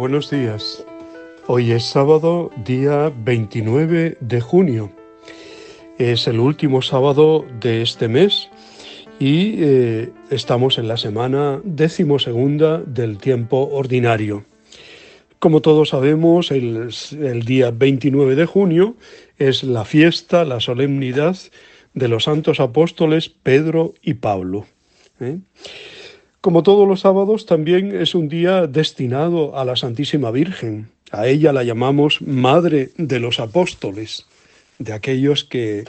buenos días. Hoy es sábado, día 29 de junio. Es el último sábado de este mes y estamos en la semana 12ª del tiempo ordinario. Como todos sabemos, el día 29 de junio es la fiesta, la solemnidad de los santos apóstoles Pedro y Pablo. Como todos los sábados, también es un día destinado a la Santísima Virgen. A ella la llamamos Madre de los Apóstoles, de aquellos que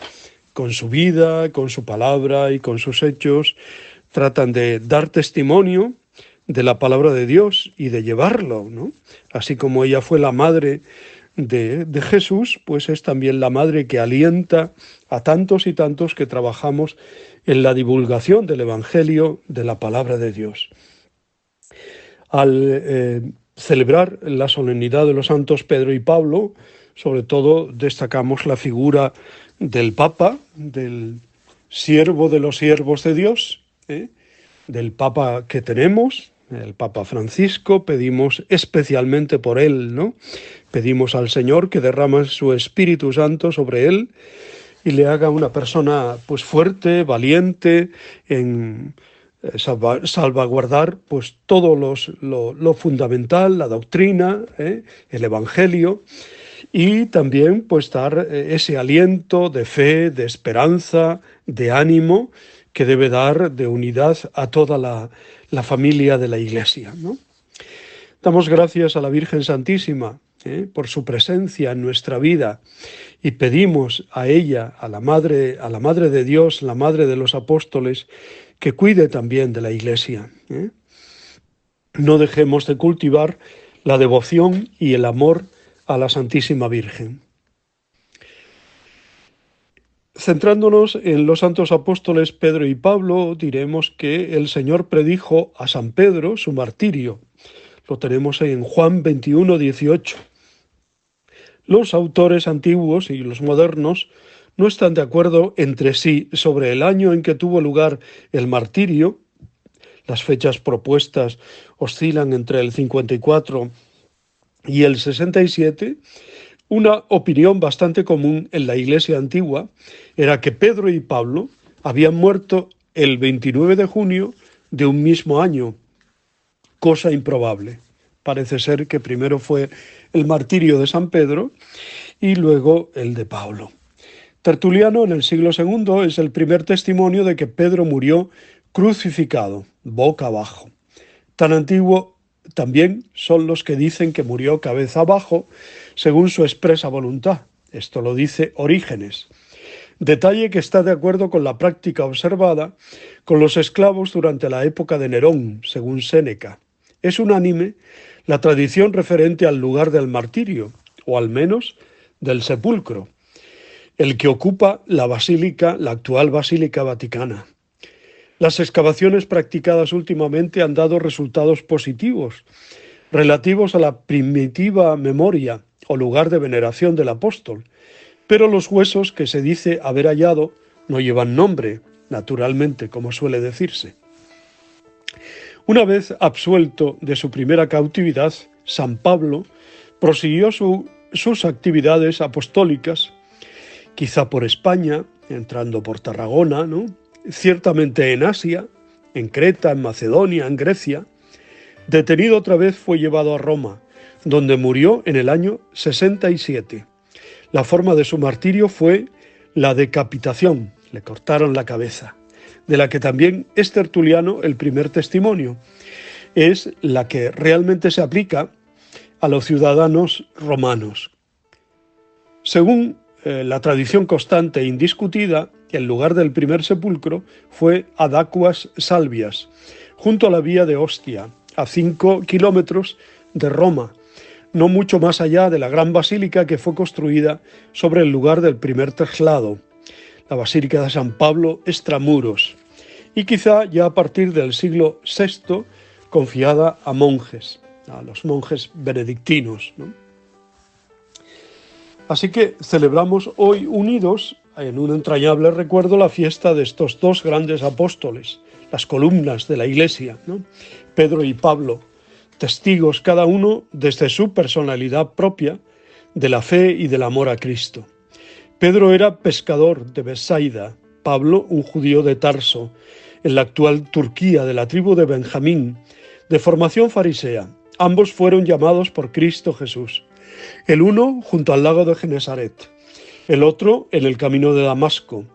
con su vida, con su palabra y con sus hechos tratan de dar testimonio de la palabra de Dios y de llevarlo, ¿no? Así como ella fue la madre de Jesús, pues es también la madre que alienta a tantos y tantos que trabajamos en la divulgación del Evangelio, de la palabra de Dios. Al celebrar la solemnidad de los santos Pedro y Pablo, sobre todo destacamos la figura del Papa, del siervo de los siervos de Dios, del Papa que tenemos, el Papa Francisco. Pedimos especialmente por él, ¿no? Pedimos al Señor que derrame su Espíritu Santo sobre él y le haga una persona pues fuerte, valiente, en salvaguardar pues todo lo fundamental, la doctrina, el Evangelio, y también pues dar ese aliento de fe, de esperanza, de ánimo que debe dar de unidad a toda la familia de la Iglesia, ¿no? Damos gracias a la Virgen Santísima por su presencia en nuestra vida y pedimos a ella, a la Madre de Dios, la Madre de los Apóstoles, que cuide también de la Iglesia. No dejemos de cultivar la devoción y el amor a la Santísima Virgen. Centrándonos en los santos apóstoles Pedro y Pablo, diremos que el Señor predijo a San Pedro su martirio. Lo tenemos en Juan 21, 18. Los autores antiguos y los modernos no están de acuerdo entre sí sobre el año en que tuvo lugar el martirio. Las fechas propuestas oscilan entre el 54 y el 67. Una opinión bastante común en la Iglesia antigua era que Pedro y Pablo habían muerto el 29 de junio de un mismo año, cosa improbable. Parece ser que primero fue el martirio de San Pedro y luego el de Pablo. Tertuliano, en el siglo II, es el primer testimonio de que Pedro murió crucificado, boca abajo. Tan antiguo también son los que dicen que murió cabeza abajo, según su expresa voluntad. Esto lo dice Orígenes. Detalle que está de acuerdo con la práctica observada con los esclavos durante la época de Nerón, según Séneca. Es unánime la tradición referente al lugar del martirio, o al menos del sepulcro, el que ocupa la actual Basílica Vaticana. Las excavaciones practicadas últimamente han dado resultados positivos, relativos a la primitiva memoria o lugar de veneración del apóstol, pero los huesos que se dice haber hallado no llevan nombre, naturalmente, como suele decirse. Una vez absuelto de su primera cautividad, San Pablo prosiguió sus actividades apostólicas, quizá por España, entrando por Tarragona, ¿no? Ciertamente en Asia, en Creta, en Macedonia, en Grecia. Detenido otra vez, fue llevado a Roma, donde murió en el año 67. La forma de su martirio fue la decapitación, le cortaron la cabeza, de la que también es Tertuliano el primer testimonio. Es la que realmente se aplica a los ciudadanos romanos. Según la tradición constante e indiscutida, el lugar del primer sepulcro fue ad Aquas Salvias, junto a la vía de Ostia, a 5 kilómetros de Roma, no mucho más allá de la gran basílica que fue construida sobre el lugar del primer traslado, la Basílica de San Pablo extramuros, y quizá ya a partir del siglo VI confiada a monjes, a los monjes benedictinos, ¿no? Así que celebramos hoy unidos en un entrañable recuerdo la fiesta de estos dos grandes apóstoles, las columnas de la Iglesia, ¿no? Pedro y Pablo, testigos cada uno desde su personalidad propia de la fe y del amor a Cristo. Pedro era pescador de Bethsaida, Pablo un judío de Tarso, en la actual Turquía, de la tribu de Benjamín, de formación farisea. Ambos fueron llamados por Cristo Jesús, el uno junto al lago de Genesaret, el otro en el camino de Damasco,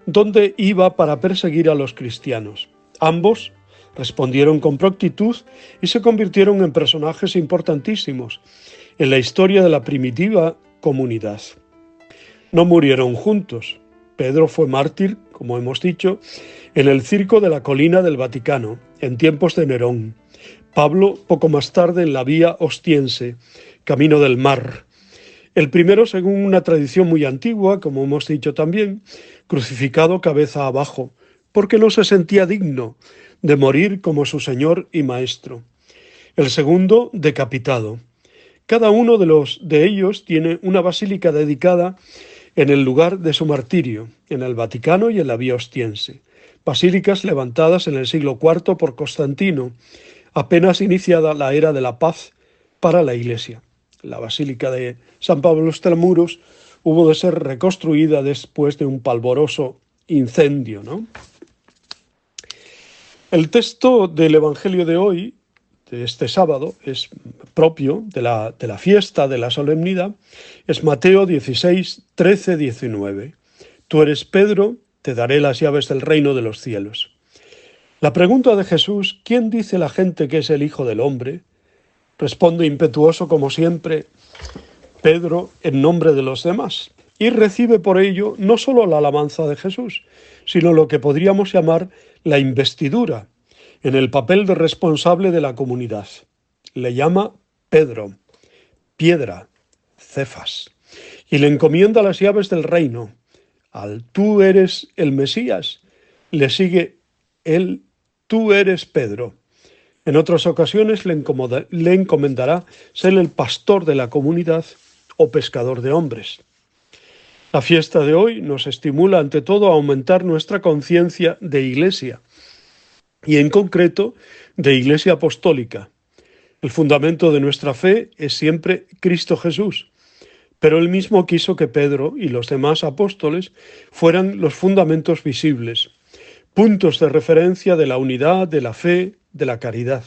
donde iba para perseguir a los cristianos. Ambos respondieron con prontitud y se convirtieron en personajes importantísimos en la historia de la primitiva comunidad. No murieron juntos. Pedro fue mártir, como hemos dicho, en el circo de la colina del Vaticano, en tiempos de Nerón. Pablo, poco más tarde, en la vía Ostiense, camino del mar. El primero, según una tradición muy antigua, como hemos dicho también, crucificado cabeza abajo, porque no se sentía digno de morir como su Señor y Maestro. El segundo, decapitado. Cada uno de ellos tiene una basílica dedicada en el lugar de su martirio, en el Vaticano y en la vía Ostiense. Basílicas levantadas en el siglo IV por Constantino, apenas iniciada la era de la paz para la Iglesia. La Basílica de San Pablo Extramuros hubo de ser reconstruida después de un palvoroso incendio, ¿no? El texto del Evangelio de hoy, de este sábado, es propio de la fiesta de la solemnidad, es Mateo 16, 13, 19. Tú eres Pedro, te daré las llaves del reino de los cielos. La pregunta de Jesús, ¿quién dice la gente que es el Hijo del Hombre?, responde impetuoso como siempre Pedro en nombre de los demás, y recibe por ello no solo la alabanza de Jesús, sino lo que podríamos llamar la investidura, en el papel de responsable de la comunidad. Le llama Pedro, piedra, Cefas, y le encomienda las llaves del reino. Al tú eres el Mesías, le sigue el tú eres Pedro. En otras ocasiones le encomendará ser el pastor de la comunidad o pescador de hombres. La fiesta de hoy nos estimula ante todo a aumentar nuestra conciencia de Iglesia, y en concreto de Iglesia apostólica. El fundamento de nuestra fe es siempre Cristo Jesús, pero él mismo quiso que Pedro y los demás apóstoles fueran los fundamentos visibles, puntos de referencia de la unidad, de la fe, de la caridad,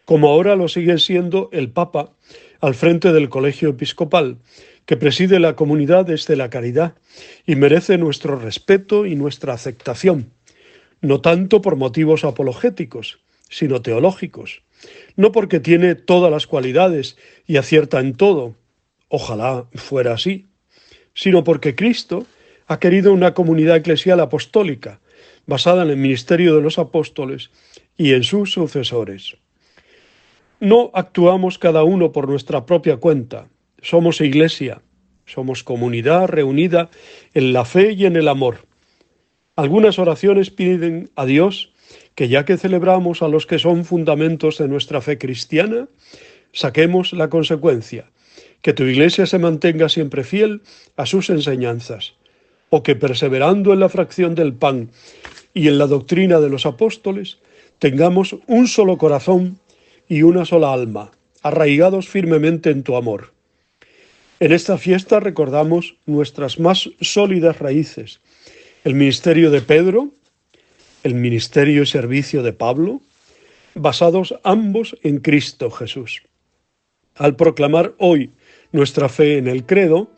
como ahora lo sigue siendo el Papa al frente del Colegio Episcopal, que preside la comunidad desde la caridad y merece nuestro respeto y nuestra aceptación, no tanto por motivos apologéticos, sino teológicos, no porque tiene todas las cualidades y acierta en todo, ojalá fuera así, sino porque Cristo ha querido una comunidad eclesial apostólica, basada en el ministerio de los apóstoles y en sus sucesores. No actuamos cada uno por nuestra propia cuenta, somos Iglesia, somos comunidad reunida en la fe y en el amor. Algunas oraciones piden a Dios que ya que celebramos a los que son fundamentos de nuestra fe cristiana, saquemos la consecuencia, que tu Iglesia se mantenga siempre fiel a sus enseñanzas, o que perseverando en la fracción del pan y en la doctrina de los apóstoles, tengamos un solo corazón y una sola alma, arraigados firmemente en tu amor. En esta fiesta recordamos nuestras más sólidas raíces, el ministerio de Pedro, el ministerio y servicio de Pablo, basados ambos en Cristo Jesús. Al proclamar hoy nuestra fe en el credo,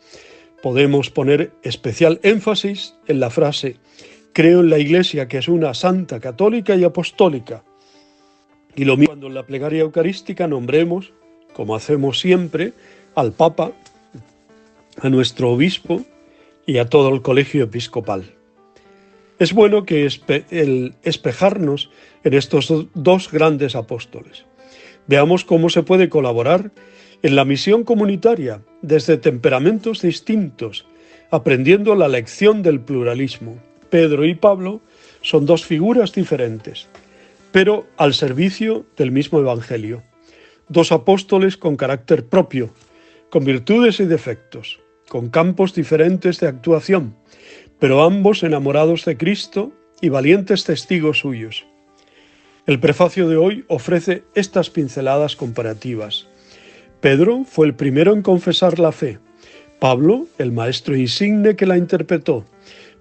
podemos poner especial énfasis en la frase «Creo en la Iglesia que es una santa, católica y apostólica». Y lo mismo cuando en la plegaria eucarística nombremos, como hacemos siempre, al Papa, a nuestro obispo y a todo el colegio episcopal. Es bueno que espejarnos en estos dos grandes apóstoles. Veamos cómo se puede colaborar en la misión comunitaria desde temperamentos distintos, aprendiendo la lección del pluralismo. Pedro y Pablo son dos figuras diferentes, pero al servicio del mismo Evangelio. Dos apóstoles con carácter propio, con virtudes y defectos, con campos diferentes de actuación, pero ambos enamorados de Cristo y valientes testigos suyos. El prefacio de hoy ofrece estas pinceladas comparativas. Pedro fue el primero en confesar la fe. Pablo, el maestro insigne que la interpretó.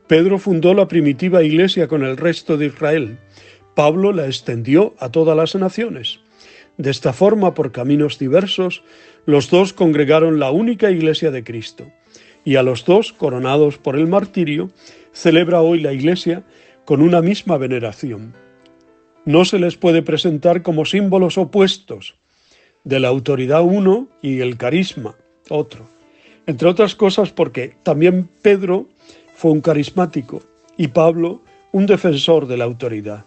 Pedro fundó la primitiva iglesia con el resto de Israel. Pablo la extendió a todas las naciones. De esta forma, por caminos diversos, los dos congregaron la única iglesia de Cristo. Y a los dos, coronados por el martirio, celebra hoy la iglesia con una misma veneración. No se les puede presentar como símbolos opuestos de la autoridad uno y el carisma otro. Entre otras cosas porque también Pedro fue un carismático y Pablo un defensor de la autoridad.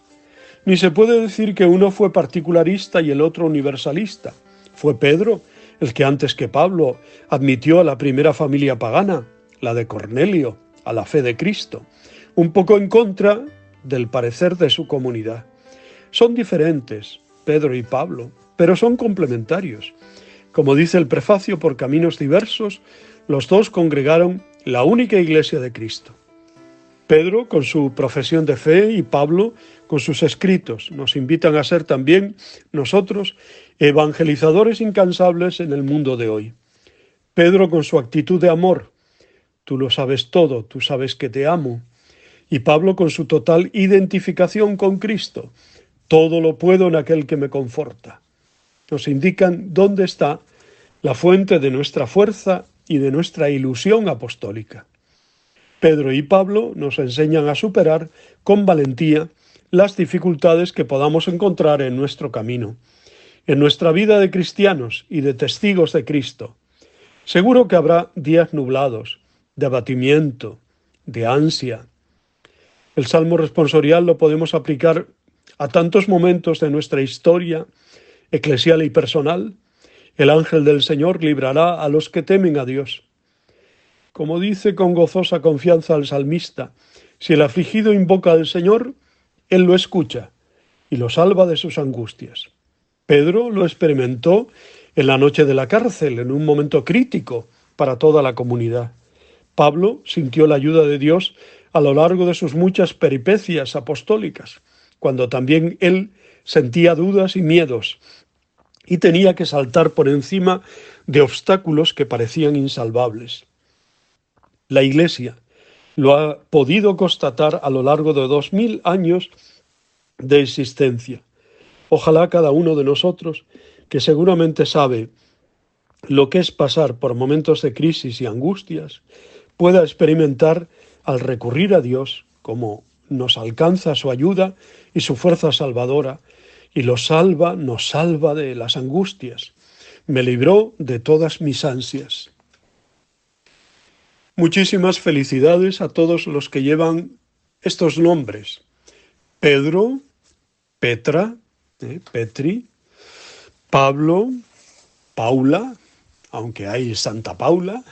Ni se puede decir que uno fue particularista y el otro universalista. Fue Pedro el que antes que Pablo admitió a la primera familia pagana, la de Cornelio, a la fe de Cristo, un poco en contra del parecer de su comunidad. Son diferentes, Pedro y Pablo, pero son complementarios. Como dice el prefacio, por caminos diversos, los dos congregaron la única iglesia de Cristo. Pedro con su profesión de fe y Pablo con sus escritos nos invitan a ser también nosotros evangelizadores incansables en el mundo de hoy. Pedro con su actitud de amor, tú lo sabes todo, tú sabes que te amo. Y Pablo con su total identificación con Cristo, todo lo puedo en aquel que me conforta. Nos indican dónde está la fuente de nuestra fuerza y de nuestra ilusión apostólica. Pedro y Pablo nos enseñan a superar con valentía las dificultades que podamos encontrar en nuestro camino, en nuestra vida de cristianos y de testigos de Cristo. Seguro que habrá días nublados, de abatimiento, de ansia. El Salmo responsorial lo podemos aplicar a tantos momentos de nuestra historia eclesial y personal. El ángel del Señor librará a los que temen a Dios. Como dice con gozosa confianza el salmista, si el afligido invoca al Señor, Él lo escucha y lo salva de sus angustias. Pedro lo experimentó en la noche de la cárcel, en un momento crítico para toda la comunidad. Pablo sintió la ayuda de Dios a lo largo de sus muchas peripecias apostólicas, cuando también él sentía dudas y miedos y tenía que saltar por encima de obstáculos que parecían insalvables. La Iglesia lo ha podido constatar a lo largo de 2000 años de existencia. Ojalá cada uno de nosotros, que seguramente sabe lo que es pasar por momentos de crisis y angustias, pueda experimentar al recurrir a Dios cómo nos alcanza su ayuda y su fuerza salvadora, y nos salva de las angustias. Me libró de todas mis ansias. Muchísimas felicidades a todos los que llevan estos nombres. Pedro, Petra, Petri, Pablo, Paula, aunque hay Santa Paula,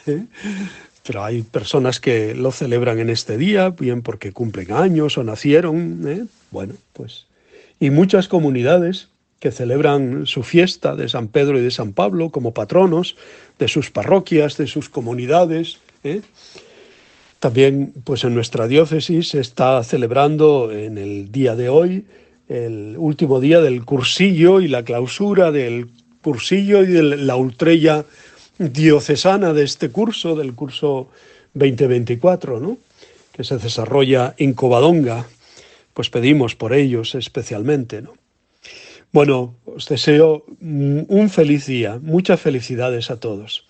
pero hay personas que lo celebran en este día, bien porque cumplen años o nacieron, bueno, pues, y muchas comunidades que celebran su fiesta de San Pedro y de San Pablo como patronos de sus parroquias, de sus comunidades. También, pues en nuestra diócesis se está celebrando en el día de hoy el último día del cursillo y la clausura del cursillo y de la ultrella diocesana de este curso, del curso 2024, ¿no?, que se desarrolla en Covadonga. Pues pedimos por ellos especialmente, ¿no? Bueno, os deseo un feliz día, muchas felicidades a todos.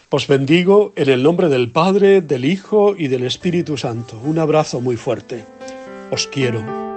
Os bendigo en el nombre del Padre, del Hijo y del Espíritu Santo. Un abrazo muy fuerte. Os quiero.